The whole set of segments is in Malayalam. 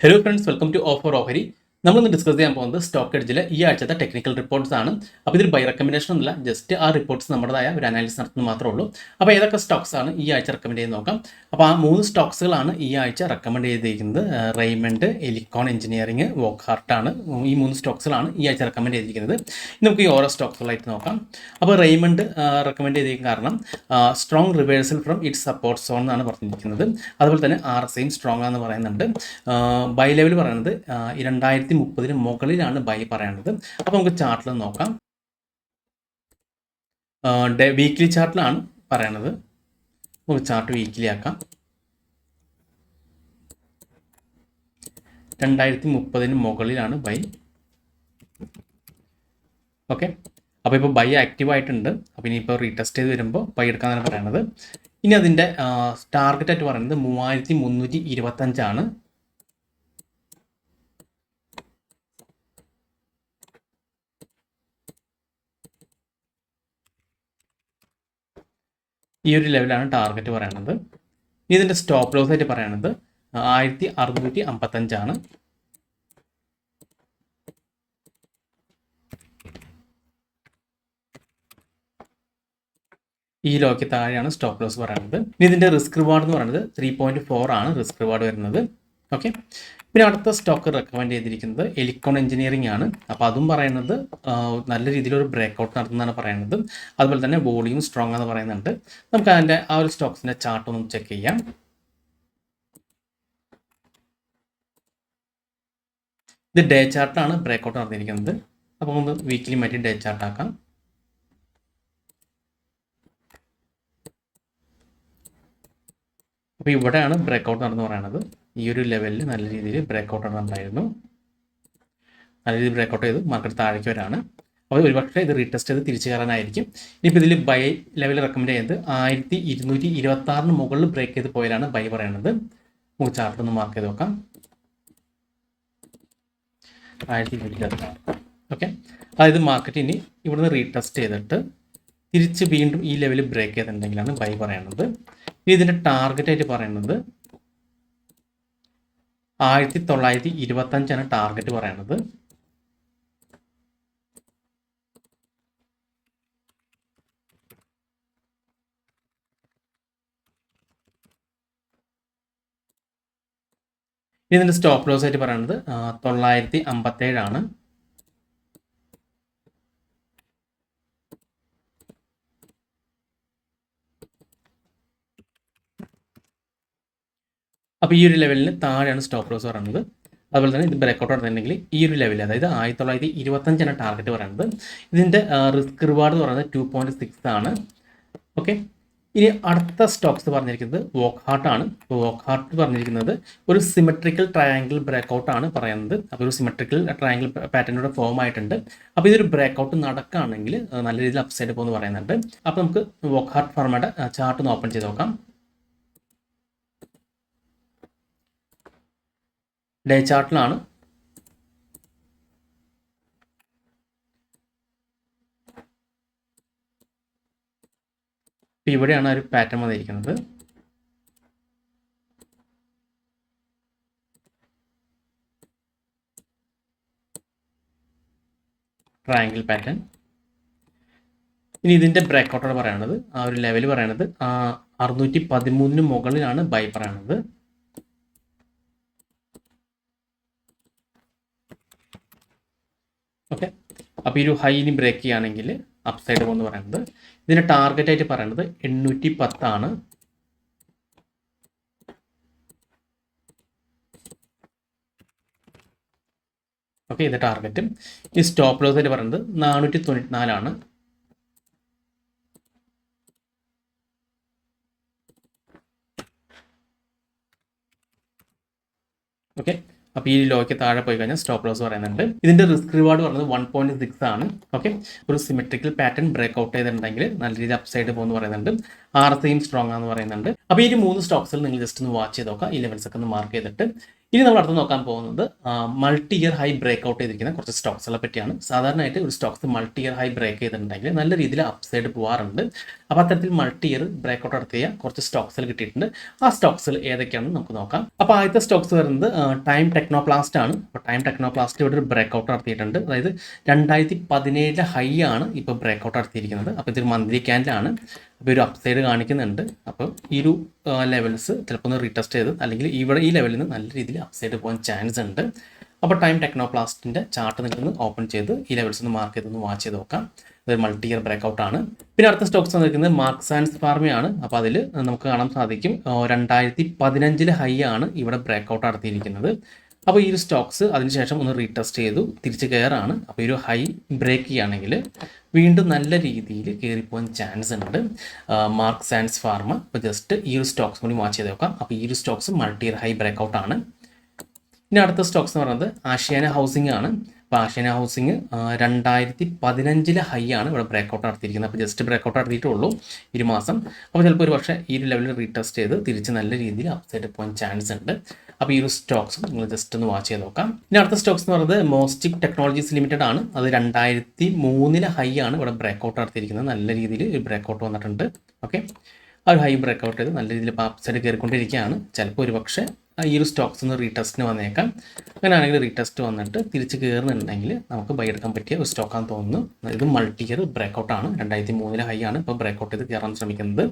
Hello friends, welcome to offer ഓഹരി. നമ്മളിന്ന് ഡിസ്കസ് ചെയ്യാൻ പോകുന്നത് സ്റ്റോക്ക് എഡ്ജിലെ ഈ ആഴ്ചത്തെ ടെക്നിക്കൽ റിപ്പോർട്ട്സ് ആണ്. അപ്പോൾ ഇതിൽ ബൈ റെക്കമെൻഡേഷൻ ഒന്നുമില്ല, ജസ്റ്റ് ആ റിപ്പോർട്ട്സ് നമ്മുടേതായ ഒരു അനാലിസിസ് നടത്തുന്നത് മാത്രമേ ഉള്ളൂ. അപ്പോൾ ഏതൊക്കെ സ്റ്റോക്സ് ആണ് ഈ ആഴ്ച റെക്കമെൻഡ് ചെയ്ത് നോക്കാം. അപ്പോൾ ആ 3 സ്റ്റോക്സുകളാണ് ഈ ആഴ്ച റെക്കമെൻഡ് ചെയ്തിരിക്കുന്നത്. റെയ്മണ്ട്, എലിക്കോൺ എഞ്ചിനീയറിംഗ്, വോക്ക്ഹാർട്ട് ആണ്. ഈ 3 സ്റ്റോക്സുകളാണ് ഈ ആഴ്ച റെക്കമെൻഡ് ചെയ്തിരിക്കുന്നത്. നമുക്ക് ഈ ഓരോ സ്റ്റോക്സുകളായിട്ട് നോക്കാം. അപ്പോൾ റെയ്മണ്ട് റെക്കമെൻഡ് ചെയ്തിരിക്കുന്ന കാരണം strong reversal from it's support zone എന്നാണ് പറഞ്ഞിരിക്കുന്നത്. അതുപോലെ തന്നെ RSIയും സ്ട്രോങ് ആണെന്ന് പറയുന്നുണ്ട്. ബൈ ലെവൽ പറയുന്നത് 2030 മുകളിലാണ് ബൈ പറയുന്നത്. അപ്പോൾ നമുക്ക് ചാർട്ടിൽ നോക്കാം. വീക്ക്ലി ചാർട്ടിലാണ് പറയണത്. നമുക്ക് ചാർട്ട് വീക്ക്ലി ആക്കാം. 2030 മുകളിലാണ് ബൈ. ഓക്കെ, അപ്പോൾ ഇപ്പോൾ ബൈ ആക്റ്റീവ് ആയിട്ടുണ്ട്. അപ്പോൾ ഇനിയിപ്പോൾ റീടെസ്റ്റ് ചെയ്ത് വരുമ്പോൾ ബൈ എടുക്കാനാണ് പറയുന്നത്. ഇനി അതിൻ്റെ ടാർഗറ്റ് ആയിട്ട് പറയുന്നത് 3325 ഈ ഒരു ലെവലാണ് ടാർഗറ്റ് പറയുന്നത്. ഇതിൻ്റെ സ്റ്റോപ്പ് ലോസ് ആയിട്ട് പറയുന്നത് 1655 ഈ ലോയ്ക്ക് താഴെയാണ് സ്റ്റോപ്പ് ലോസ് പറയുന്നത്. ഇനി ഇതിൻ്റെ റിസ്ക് റിവാർഡ് എന്ന് പറയുന്നത് 3.4 ആണ് റിസ്ക് റിവാർഡ് വരുന്നത്. ഓക്കെ, പിന്നെ അടുത്ത സ്റ്റോക്ക് റെക്കമെൻഡ് ചെയ്തിരിക്കുന്നത് എലിക്കോൺ എഞ്ചിനീയറിംഗ് ആണ്. അപ്പോൾ അതും പറയുന്നത് നല്ല രീതിയിലൊരു ബ്രേക്ക്ഔട്ട് നടത്തുന്നതാണ് പറയുന്നത്. അതുപോലെ തന്നെ വോളിയം സ്ട്രോങ് എന്ന് പറയുന്നുണ്ട്. നമുക്ക് അതിൻ്റെ ആ ഒരു സ്റ്റോക്സിൻ്റെ ചാർട്ട് ഒന്ന് ചെക്ക് ചെയ്യാം. ഇത് ഡേ ചാർട്ടാണ് ബ്രേക്ക്ഔട്ട് നടന്നിരിക്കുന്നത്. അപ്പോൾ ഒന്ന് വീക്കിലി മാറ്റി ഡേ ചാർട്ട് ആക്കാം. അപ്പോൾ ഇവിടെയാണ് ബ്രേക്ക്ഔട്ട് നടന്നു പറയുന്നത്. ഈ ഒരു ലെവലിൽ നല്ല രീതിയിൽ ബ്രേക്ക്ഔട്ട് നടന്നുണ്ടായിരുന്നു. നല്ല രീതിയിൽ ബ്രേക്ക്ഔട്ട് ചെയ്ത് മാർക്കറ്റ് താഴേക്ക് വരാണ്. അപ്പോൾ ഒരുപക്ഷെ ഇത് റീടെസ്റ്റ് ചെയ്ത് തിരിച്ചു കയറാനായിരിക്കും. ഇനിയിപ്പോൾ ഇതിൽ ബൈ ലെവൽ റെക്കമെൻഡ് ചെയ്യുന്നത് 1226 മുകളിൽ ബ്രേക്ക് ചെയ്ത് പോയാലാണ് ബൈ പറയുന്നത്. നമുക്ക് ചാർട്ട് ഒന്ന് മാർക്ക് ചെയ്ത് നോക്കാം. 1226. ഓക്കെ, അതായത് മാർക്കറ്റ് ഇനി ഇവിടുന്ന് റീടെസ്റ്റ് ചെയ്തിട്ട് തിരിച്ച് വീണ്ടും ഈ ലെവലിൽ ബ്രേക്ക് ചെയ്തിട്ടുണ്ടെങ്കിലാണ് ബൈ പറയുന്നത്. ഇനി ഇതിൻ്റെ ടാർഗറ്റ് ആയിട്ട് പറയുന്നത് 1925 ടാർഗറ്റ് പറയുന്നത്. ഇതിൻ്റെ സ്റ്റോപ്പ് ലോസ് ആയിട്ട് പറയുന്നത് 957 അപ്പോൾ ഈ ഒരു ലെവലിന് താഴെയാണ് സ്റ്റോപ്പ് ലോസ് പറയുന്നത്. അതുപോലെ തന്നെ ഇത് ബ്രേക്ക്ഔട്ട് നടന്നിട്ടുണ്ടെങ്കിൽ ഈ ഒരു ലെവലിൽ, അതായത് 1925 ടാർഗറ്റ് പറയുന്നത്. ഇതിൻ്റെ റിസ്ക് റിവാർഡ് എന്ന് പറയുന്നത് 2.6 ആണ്. ഓക്കെ, ഇനി അടുത്ത സ്റ്റോക്സ് പറഞ്ഞിരിക്കുന്നത് വോക്ക്ഹാർട്ട് ആണ്. വോക്ക്ഹാർട്ട് പറഞ്ഞിരിക്കുന്നത് ഒരു സിമെട്രിക്കൽ ട്രയാങ്കിൾ ബ്രേക്ക്ഔട്ട് ആണ് പറയുന്നത്. അപ്പോൾ ഒരു സിമെട്രിക്കൽ ട്രയാങ്കിൾ പാറ്റേണിലൂടെ ഫോം ആയിട്ടുണ്ട്. അപ്പോൾ ഇതൊരു ബ്രേക്ക്ഔട്ട് നടക്കുകയാണെങ്കിൽ നല്ല രീതിയിൽ അപ്സൈഡ് പോകുമെന്ന് പറയുന്നുണ്ട്. അപ്പോൾ നമുക്ക് വോക്ക്ഹാർട്ട് ഫാർമയുടെ ചാർട്ട് ഒന്ന് ഓപ്പൺ ചെയ്ത് നോക്കാം. ഡേ ചാർട്ടിലാണ്. ഇവിടെയാണ് ഒരു പാറ്റേൺ വന്നിരിക്കുന്നത്. Triangle pattern. ഇനി ഇതിൻ്റെ ബ്രേക്ക്ഔട്ടാണ് പറയുന്നത്. ആ ഒരു ലെവൽ പറയുന്നത് 613 മുകളിലാണ് ബൈ പറയുന്നത്. ഓക്കെ, അപ്പോൾ ഈ ഒരു ഹൈനി ബ്രേക്ക് ചെയ്യുകയാണെങ്കിൽ അപ്സൈഡ് പോകുമെന്ന് പറയുന്നത്. ഇതിൻ്റെ ടാർഗറ്റ് ആയിട്ട് പറയുന്നത് 810 ആണ്. ഓക്കെ, ഇത് ടാർഗറ്റ്. ഈ സ്റ്റോപ്പ് ലോസ് ആയിട്ട് പറയുന്നത് 494 ആണ്. ഓക്കെ, അപ്പോൾ ഈ ലോയ്ക്ക് താഴെ പോയി കഴിഞ്ഞാൽ സ്റ്റോപ്പ് ലോസ് പറയുന്നുണ്ട്. ഇതിൻ്റെ റിസ്ക് റിവാർഡ് പറയുന്നത് 1.6 ആണ്. ഓക്കെ, ഒരു സിമെട്രിക്കൽ പാറ്റേൺ ബ്രേക്ക്ഔട്ട് ചെയ്തിട്ടുണ്ടെങ്കിൽ നല്ല രീതിയിൽ അപ്സൈഡ് പോകുമെന്ന് പറയുന്നുണ്ട്. RSIയും സ്ട്രോങ് ആണെന്ന് പറയുന്നുണ്ട്. അപ്പോൾ ഈ 3 സ്റ്റോക്സിൽ നിങ്ങൾ ജസ്റ്റ് ഒന്ന് വാച്ച് ചെയ്ത് നോക്കാം. ഈ ലെവൽസ് ഒക്കെ ഒന്ന് മാർക്ക് ചെയ്തിട്ട് ഇനി നമ്മൾ അടുത്ത് നോക്കാൻ പോകുന്നത് multi year high break out ചെയ്തിരിക്കുന്ന കുറച്ച് സ്റ്റോക്സുകളെ പറ്റിയാണ്. സാധാരണയായിട്ട് ഒരു stocks multi year high break ചെയ്തിട്ടുണ്ടെങ്കിൽ നല്ല രീതിയിൽ അപ്സൈഡ് പോകാറുണ്ട്. അപ്പോൾ അത്തരത്തിൽ മൾട്ടി ഇയർ ബ്രേക്ക് ഔട്ട് നടത്തിയ കുറച്ച് സ്റ്റോക്സുകൾ കിട്ടിയിട്ടുണ്ട്. ആ സ്റ്റോക്സുകൾ ഏതൊക്കെയാണെന്ന് നമുക്ക് നോക്കാം. അപ്പോൾ ആദ്യത്തെ സ്റ്റോക്സ് വരുന്നത് ടൈം ടെക്നോപ്ലാസ്റ്റ് ആണ്. അപ്പോൾ ടൈം ടെക്നോപ്ലാസ്റ്റ് ഇവിടെ ഒരു ബ്രേക്ക് ഔട്ട് നടത്തിയിട്ടുണ്ട്. അതായത് 2017 ഹൈ ആണ് ഇപ്പോൾ ബ്രേക്ക് ഔട്ട് നടത്തിയിരിക്കുന്നത്. അപ്പോൾ ഇതൊരു മന്ത്ലി ക്യാൻഡിലാണ്. അപ്പോൾ ഒരു അപ്സൈഡ് കാണിക്കുന്നുണ്ട്. അപ്പോൾ ഈ ഒരു ലെവൽസ് ചിലപ്പോൾ ഒന്ന് റീടെസ്റ്റ് ചെയ്ത് അല്ലെങ്കിൽ ഇവിടെ ഈ ലെവലിൽ നിന്ന് നല്ല രീതിയിൽ അപ്സൈഡ് പോകാൻ ചാൻസ് ഉണ്ട്. അപ്പോൾ ടൈം ടെക്നോപ്ലാസ്റ്റിൻ്റെ ചാർട്ട് നിങ്ങളൊന്ന് ഓപ്പൺ ചെയ്ത് ഈ ലെവൽസ് ഒന്ന് മാർക്ക് ചെയ്തൊന്ന് വാച്ച് ചെയ്ത് നോക്കാം. ഇതൊരു മൾട്ടി ഇയർ ബ്രേക്ക് ഔട്ട് ആണ്. പിന്നെ അടുത്ത സ്റ്റോക്സ് വന്നിരിക്കുന്നത് മാർക്സ് ആൻഡ് ഫാർമയാണ്. അപ്പോൾ അതിൽ നമുക്ക് കാണാൻ സാധിക്കും 2015 ഹൈ ആണ് ഇവിടെ ബ്രേക്ക് ഔട്ട് നടത്തിയിരിക്കുന്നത്. അപ്പോൾ ഈ ഒരു സ്റ്റോക്സ് അതിനുശേഷം ഒന്ന് റീടെസ്റ്റ് ചെയ്തു തിരിച്ച് കയറാണ്. അപ്പോൾ ഈ ഒരു ഹൈ ബ്രേക്ക് ചെയ്യുകയാണെങ്കിൽ വീണ്ടും നല്ല രീതിയിൽ കയറിപ്പോകാൻ ചാൻസ് ഉണ്ട്. Marks and pharma. അപ്പോൾ ജസ്റ്റ് ഈ ഒരു സ്റ്റോക്സ് കൂടി വാച്ച് ചെയ്ത് നോക്കാം. അപ്പോൾ ഈ ഒരു stocks multi year high break out ആണ്. ഇനി അടുത്ത സ്റ്റോക്സ് എന്ന് പറയുന്നത് ആഷ്യാന ഹൗസിംഗ് ആണ്. അപ്പോൾ ആഷ്യാന ഹൗസിംഗ് 2015 ഹൈ ആണ് ഇവിടെ ബ്രേക്ക് ഔട്ട് നടത്തിയിരിക്കുന്നത്. അപ്പോൾ ജസ്റ്റ് ബ്രേക്ക് ഔട്ട് നടത്തിയിട്ടുള്ളൂ ഈ മാസം. അപ്പോൾ ചിലപ്പോൾ ഒരു പക്ഷേ ഈ ഒരു ലെവലിൽ റീടെസ്റ്റ് ചെയ്ത് തിരിച്ച് നല്ല രീതിയിൽ അപ്സൈഡ് പോകാൻ ചാൻസ് ഉണ്ട്. അപ്പോൾ ഈ ഒരു സ്റ്റോക്സ് നിങ്ങൾ ജസ്റ്റ് ഒന്ന് വാച്ച് ചെയ്ത് നോക്കാം. ഇനി അടുത്ത സ്റ്റോക്സ് എന്ന് പറയുന്നത് മോസ്റ്റിക് ടെക്നോളജീസ് ലിമിറ്റഡ് ആണ്. അത് 2003 ഹൈ ആണ് ഇവിടെ ബ്രേക്ക് ഔട്ട് നടത്തിയിരിക്കുന്നത്. നല്ല രീതിയിൽ ഒരു ബ്രേക്ക് ഔട്ട് വന്നിട്ടുണ്ട്. ഓക്കെ, ആ ഒരു ഹൈ ബ്രേക്ക് ഔട്ട് ചെയ്ത് നല്ല രീതിയിൽ ഇപ്പോൾ അപ്സൈഡ് കയറിക്കൊണ്ടിരിക്കുകയാണ്. ചിലപ്പോൾ ഒരു പക്ഷേ ഈ ഒരു സ്റ്റോക്സ് ഒന്ന് റീടെസ്റ്റിന് വന്നേക്കാം. അങ്ങനെയാണെങ്കിൽ റീടെസ്റ്റ് വന്നിട്ട് തിരിച്ച് കയറുന്നുണ്ടെങ്കിൽ നമുക്ക് ബൈ എടുക്കാൻ പറ്റിയ ഒരു സ്റ്റോക്കാന്ന് തോന്നുന്നു. ഇത് മൾട്ടി ഇയർ ബ്രേക്ക് ഔട്ട് ആണ്. 2003 ഹൈ ആണ് ഇപ്പോൾ ബ്രേക്ക് ഔട്ട് ചെയ്ത് കയറാൻ ശ്രമിക്കുന്നത്.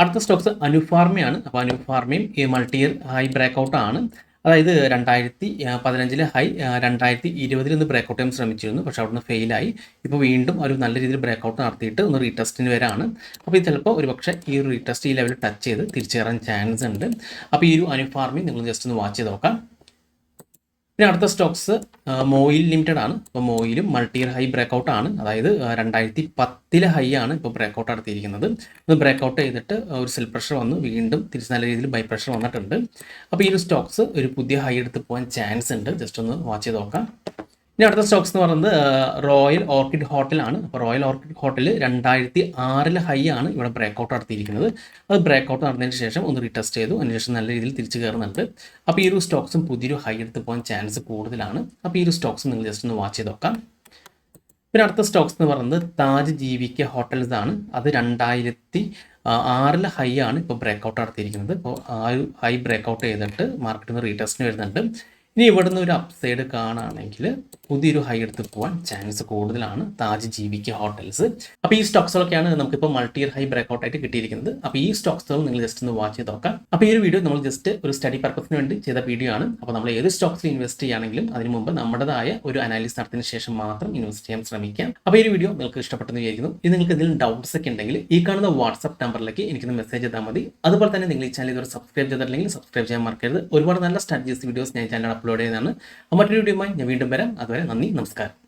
അടുത്ത സ്റ്റോക്സ് അനുഫാർമയാണ്. അപ്പോൾ അനുഫാർമയും ഈ multi year high break out ആണ്. അതായത് 2015 ഹൈ 2020 നിന്ന് ബ്രേക്ക് ഔട്ട് ചെയ്യാൻ ശ്രമിച്ചിരുന്നു. പക്ഷേ അവിടുന്ന് ഫെയിലായി. ഇപ്പോൾ വീണ്ടും ഒരു നല്ല രീതിയിൽ ബ്രേക്ക് ഔട്ട് നടത്തിയിട്ട് ഒന്ന് റീടെസ്റ്റിന് വരാണ്. അപ്പോൾ ഇത് ചിലപ്പോൾ ഒരു പക്ഷേ ഈ ഒരു റീടെസ്റ്റ് ഈ ലെവലിൽ ടച്ച് ചെയ്ത് തിരിച്ചു കയറാൻ ചാൻസ് ഉണ്ട്. അപ്പോൾ ഈ ഒരു അനുഫാർമി നിങ്ങൾ ജസ്റ്റ് ഒന്ന് വാച്ച് ചെയ്ത് നോക്കാം. പിന്നെ അടുത്ത സ്റ്റോക്സ് മോയിൽ ലിമിറ്റഡ് ആണ്. അപ്പോൾ മോയിലും multi year high break out ആണ്. അതായത് 2010 ഹൈ ആണ് ഇപ്പോൾ ബ്രേക്ക് ഔട്ട് നടത്തിയിരിക്കുന്നത്. ഇത് ബ്രേക്ക് ഔട്ട് ചെയ്തിട്ട് ഒരു സെൽ പ്രഷർ വന്നു വീണ്ടും തിരിച്ച് നല്ല രീതിയിൽ ബൈ പ്രഷർ വന്നിട്ടുണ്ട്. അപ്പോൾ ഈ ഒരു സ്റ്റോക്സ് ഒരു പുതിയ ഹൈ എടുത്ത് പോകാൻ ചാൻസ് ഉണ്ട്. ജസ്റ്റ് ഒന്ന് വാച്ച് ചെയ്ത് നോക്കാം. ഇനി അടുത്ത സ്റ്റോക്സ് എന്ന് പറയുന്നത് റോയൽ ഓർക്കിഡ് ഹോട്ടലാണ്. അപ്പോൾ റോയൽ ഓർക്കിഡ് ഹോട്ടൽ 2006 ഹൈ ആണ് ഇവിടെ ബ്രേക്ക് ഔട്ട് നടത്തിയിരിക്കുന്നത്. അത് ബ്രേക്ക് ഔട്ട് നടന്നതിന് ശേഷം ഒന്ന് റീടെസ്റ്റ് ചെയ്തു. അതിനുശേഷം നല്ല രീതിയിൽ തിരിച്ചു കയറുന്നുണ്ട്. അപ്പോൾ ഈ ഒരു സ്റ്റോക്സും പുതിയൊരു ഹൈ എടുത്ത് പോകാൻ ചാൻസ് കൂടുതലാണ്. അപ്പോൾ ഈ ഒരു സ്റ്റോക്സ് നിങ്ങൾ ജസ്റ്റ് ഒന്ന് വാച്ച് ചെയ്ത് നോക്കാം. പിന്നെ അടുത്ത സ്റ്റോക്സ് എന്ന് പറയുന്നത് താജ് ജീവിക്ക ഹോട്ടൽസ് ആണ്. അത് 2006 ഹൈ ആണ് ഇപ്പോൾ ബ്രേക്ക് ഔട്ട് നടത്തിയിരിക്കുന്നത്. അപ്പോൾ ആ ഒരു ഹൈ ബ്രേക്ക് ഔട്ട് ചെയ്തിട്ട് മാർക്കറ്റിൽ നിന്ന് റീടെസ്റ്റിന് വരുന്നുണ്ട്. ഇനി ഇവിടുന്ന് ഒരു അപ്സൈഡ് കാണുകയാണെങ്കിൽ പുതിയൊരു ഹൈ എടുത്ത് പോകാൻ ചാൻസ് കൂടുതലാണ് താജ് ജീവിക്ക ഹോട്ടൽസ്. അപ്പോൾ ഈ സ്റ്റോക്സുകളൊക്കെയാണ് നമുക്കിപ്പോൾ multi year high break out ആയിട്ട് കിട്ടിയിരിക്കുന്നത്. അപ്പോൾ ഈ സ്റ്റോക്സുകൾ നിങ്ങൾ ജസ്റ്റ് ഒന്ന് വാച്ച് ചെയ്ത് നോക്കാം. അപ്പോൾ ഈ ഒരു വീഡിയോ നമ്മൾ ജസ്റ്റ് ഒരു സ്റ്റഡി പർപ്പസിന് വേണ്ടി ചെയ്ത വീഡിയോ ആണ്. അപ്പോൾ നമ്മൾ ഏത് സ്റ്റോക്സിൽ ഇൻവെസ്റ്റ് ചെയ്യുകയാണെങ്കിലും അതിന് മുമ്പ് നമ്മുടേതായ ഒരു അനാലിസിസ് നടത്തിയതിന് ശേഷം മാത്രം ഇൻവെസ്റ്റ് ചെയ്യാൻ ശ്രമിക്കാം. അപ്പോൾ ഈ ഒരു വീഡിയോ നിങ്ങൾക്ക് ഇഷ്ടപ്പെട്ടെന്ന് വിചാരിക്കുന്നു. ഇത് നിങ്ങൾക്ക് എന്തെങ്കിലും ഡൗട്ട്സ് ഒക്കെ ഉണ്ടെങ്കിൽ ഈ കാണുന്ന വാട്സ്ആപ്പ് നമ്പറിലേക്ക് എനിക്കൊന്ന് മെസ്സേജ് ചെയ്താൽ മതി. അതുപോലെ തന്നെ നിങ്ങൾ ഈ ചാനൽ ഇതുവരെ സബ്സ്ക്രൈബ് ചെയ്തിട്ടില്ലെങ്കിൽ സബ്സ്ക്രൈബ് ചെയ്യാൻ മറക്കരുത്. ഒരുപാട് നല്ല സ്ട്രാറ്റജീസ് വീഡിയോസ് ഞാൻ ചാനൽ അപ്ലോഡ് ചെയ്യുന്നതാണ്. മറ്റൊരു വീഡിയോയുമായി ഞാൻ വീണ്ടും വരാം. അതുവരെ നന്ദി, നമസ്കാരം.